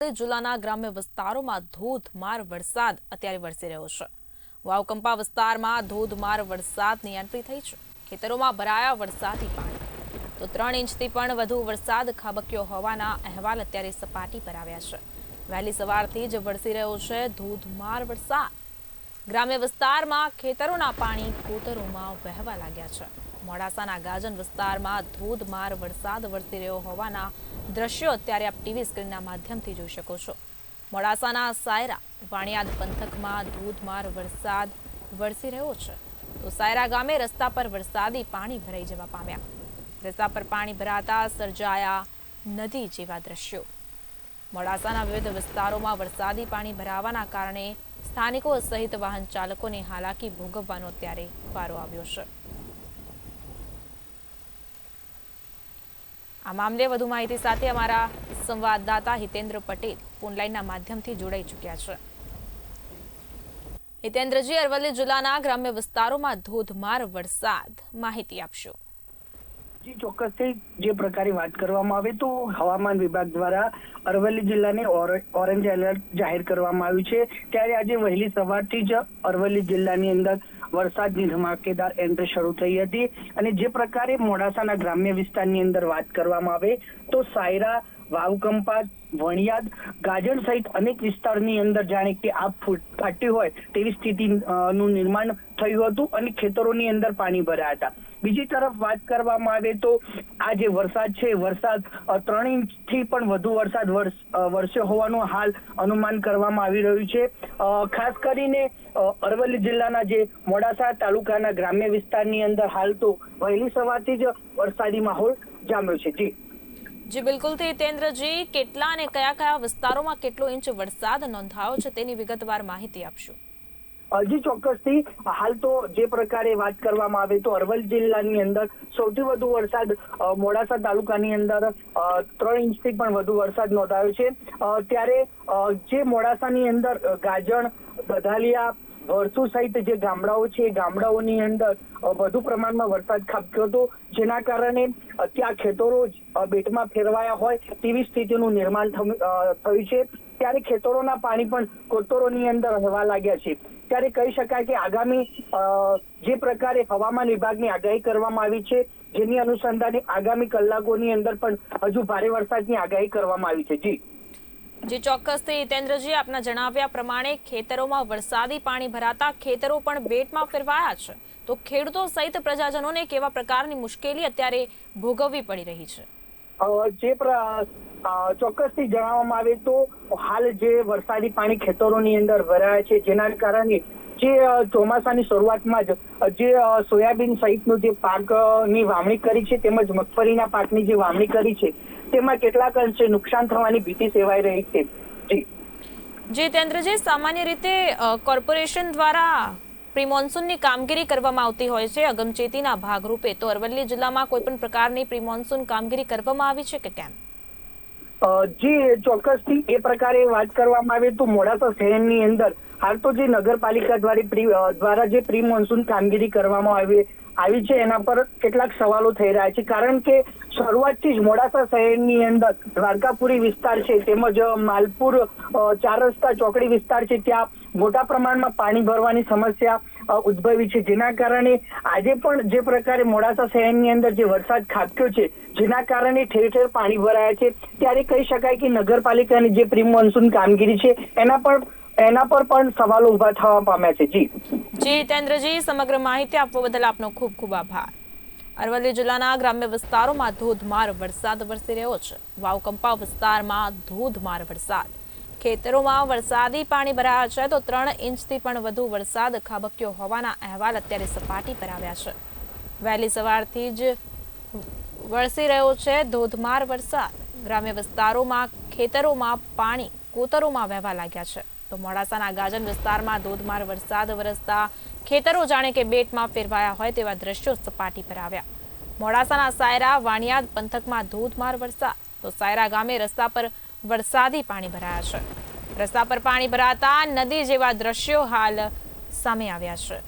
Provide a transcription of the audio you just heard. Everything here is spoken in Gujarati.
જિલ્લાના ગ્રામ્ય વિસ્તારોમાં ધોધમાર વરસાદ અત્યારે વરસી રહ્યો છે। વાવકંપા વિસ્તારમાં ધોધમાર વરસાદ નિયંત્રિત થઈ છે। ખેતરોમાં ભરાયા વરસાદી પાણી તો 3 ઇંચથી પણ વધુ વરસાદ ખાબક્યો હોવાના અહેવાલ અત્યારે સપાટી પર આવ્યા છે। વહેલી સવારથી જ વરસી રહ્યો છે ધોધમાર વરસાદ। ગ્રામ્ય વિસ્તારમાં ખેતરોના પાણી કોતરોમાં વહેવા લાગ્યા છે। મોડાસાના ગાજન વિસ્તારમાં ધોધમાર વરસાદ વરસી રહ્યો હોવાના દ્રશ્યો અત્યારે આપ ટીવી સ્ક્રીનના માધ્યમથી જોઈ શકો છો। મોડાસાના સાયરા વાણિયાદ પંથકમાં ધોધમાર વરસાદ વરસી રહ્યો છે તો સાયરા ગામે રસ્તા પર વરસાદી પાણી ભરાઈ જવા પામ્યા। રસ્તા પર પાણી ભરાતા સર્જાયા નદી જેવા દ્રશ્યો। મોડાસાના વિવિધ વિસ્તારોમાં વરસાદી પાણી ભરાવાના કારણે સ્થાનિકો સહિત વાહન ચાલકોને હાલાકી ભોગવવાનો અત્યારે વારો આવ્યો છે। આ મામલે વધુ માહિતી સાથે અમારા સંવાદદાતા હિતેન્દ્ર પટેલ ફોનલાઈનના માધ્યમથી જોડાઈ ચૂક્યા છે। હિતેન્દ્રજી, અરવલ્લી જિલ્લાના ગ્રામ્ય વિસ્તારોમાં ધોધમાર વરસાદ, માહિતી આપશો। જી ચોક્કસથી જે પ્રકારે વાત કરવામાં આવે તો હવામાન વિભાગ દ્વારા અરવલ્લી જિલ્લાને ઓરેન્જ એલર્ટ જાહેર કરવામાં આવ્યું છે। ત્યારે આજે વહેલી સવારથી જ અરવલ્લી જિલ્લાની અંદર વરસાદની ધમાકેદાર એન્ટ્રી શરૂ થઈ હતી અને જે પ્રકારે મોડાસાના ગ્રામ્ય વિસ્તારની અંદર વાત કરવામાં આવે તો સાયરા, વાવકંપા, વણિયાદ, ગાજણ સહિત અનેક વિસ્તારની અંદર જાણે કે આગ ફાટી હોય તેવી સ્થિતિનું નિર્માણ થયું હતું અને ખેતરોની અંદર પાણી ભરાયા હતા। બીજી તરફ વાત કરવામાં આવે તો આ જે વરસાદ છે, વરસાદ 3 ઇંચથી પણ વધુ વરસાદ વરસ્યો હોવાનું હાલ અનુમાન કરવામાં આવી રહ્યું છે। ખાસ કરીને અરવલ્લી જિલ્લાના જે મોડાસા તાલુકાના ગ્રામ્ય વિસ્તારની અંદર હાલ તો વહેલી સવારથી જ વરસાદી માહોલ જામ્યો છે। જી બિલકુલ, હિતેન્દ્રજી, કેટલા અને કયા વિસ્તારોમાં કેટલો ઇંચ વરસાદ નોંધાયો છે તેની વિગતવાર માહિતી આપશો। જી ચોક્કસથી હાલ તો જે પ્રકારે વાત કરવામાં આવે તો અરવલ્લી જિલ્લાની અંદર સૌથી વધુ વરસાદ મોડાસા તાલુકાની અંદર 3 ઇંચથી પણ વધુ વરસાદ નોંધાયો છે। ત્યારે જે મોડાસાની અંદર ગાજણ, બધાલિયા, વરસુ સહિત જે ગામડાઓ છે, ગામડાઓની અંદર વધુ પ્રમાણમાં વરસાદ ખાબક્યો હતો, જેના કારણે ત્યાં ખેતરો બેટમાં ફેરવાયા હોય તેવી સ્થિતિનું નિર્માણ થયું છે। ત્યારે ખેતરોના પાણી પણ કોતરોની અંદર રહેવા લાગ્યા છે। ત્યારે કહી શકાય કે આગામી જે પ્રકારે હવામાન વિભાગની આગાહી કરવામાં આવી છે, જેની અનુસંધાને આગામી કલાકોની અંદર પણ હજુ ભારે વરસાદની આગાહી કરવામાં આવી છે। જી ચોક્કસથી હિતેન્દ્રજી, આપના જણાવ્યા પ્રમાણે ખેતરોમાં વરસાદી પાણી ભરાતા ખેતરો પણ બેટમાં ફેરવાયા છે, તો ખેડૂતો સહિત પ્રજાજનોને કેવા પ્રકારની મુશ્કેલી અત્યારે ભોગવવી પડી રહી છે? ચોક્કસથી જણાવવામાં આવે તો હાલ જે વરસાદી પાણી ખેતરોની અંદર ભરાયા છે, જેના કારણે જે ચોમાસાની શરૂઆતમાં જ જે સોયાબીન સહિતનું જે પાકની વાવણી કરી છે તેમજ મગફળીના પાકની જે વાવણી કરી છે તેમાં કેટલાક અંશે નુકસાન થવાની ભીતિ સેવાઈ રહી છે। જી જીતેન્દ્રજી, સામાન્ય રીતે કોર્પોરેશન દ્વારા પ્રી મોન્સૂનની કામગીરી કરવામાં આવતી હોય છે અગમચેતીના ભાગરૂપે, તો અરવલ્લી જિલ્લામાં કોઈ પણ પ્રકારની પ્રી મોન્સૂન કામગીરી કરવામાં આવી છે કે કેમ? જી ચોક્કસથી એ પ્રકારે વાત કરવામાં આવે તો મોડાસા શહેરની અંદર હાલ તો જે નગરપાલિકા દ્વારા જે પ્રી મોન્સૂન કામગીરી કરવામાં આવી છે એના પર કેટલાક સવાલો થઈ રહ્યા છે, કારણ કે શરૂઆતથી જ મોડાસા શહેરની અંદર દ્વારકાપુરી વિસ્તાર છે તેમજ માલપુર 4 રસ્તા ચોકડી વિસ્તાર છે, ત્યાં મોટા પ્રમાણમાં પાણી ભરવાની સમસ્યા ઉદ્ભવી છે, જેના કારણે આજે પણ જે પ્રકારે મોડાસા શહેરની અંદર જે વરસાદ ખાબક્યો છે, જેના કારણે ઠેર ઠેર પાણી ભરાયા છે। ત્યારે કહી શકાય કે નગરપાલિકાની જે પ્રી મોન્સૂન કામગીરી છે એના પર પણ સવાલો ઉભા થવા પામ્યા છે। જી હિતેન્દ્રજી, સમગ્ર માહિતી આપવા બદલ આપનો ખૂબ ખૂબ આભાર। અરવલ્લી જિલ્લાના ગ્રામ્ય વિસ્તારોમાં ધોધમાર વરસાદ વરસી રહ્યો છે। વાવકંપા વિસ્તારમાં ધોધમાર વરસાદ, ખેતરોમાં વરસાદી પાણી ભરાયા છે તો 3 ઇંચથી પણ વધુ વરસાદ ખાબક્યો હોવાના અહેવાલ અત્યારે સપાટી પર આવ્યા છે। વહેલી સવારથી જ વરસી રહ્યો છે ધોધમાર વરસાદ। ગ્રામ્ય વિસ્તારોમાં ખેતરોમાં પાણી કોતરોમાં વહેવા લાગ્યા છે તો મોડાસાના ગાજન વિસ્તારમાં ધોધમાર વરસાદ વરસતા ખેતરો જાણે કે બેટમાં ફેરવાયા હોય તેવા દ્રશ્યો સપાટી પર આવ્યા। મોડાસાના સાયરા વાણિયાદ પંથકમાં ધોધમાર વરસાદ, તો સાયરા ગામે રસ્તા પર વરસાદી પાણી ભરાયા છે। રસ્તા પર પાણી ભરાતા નદી જેવા દ્રશ્યો હાલ સામે આવ્યા છે।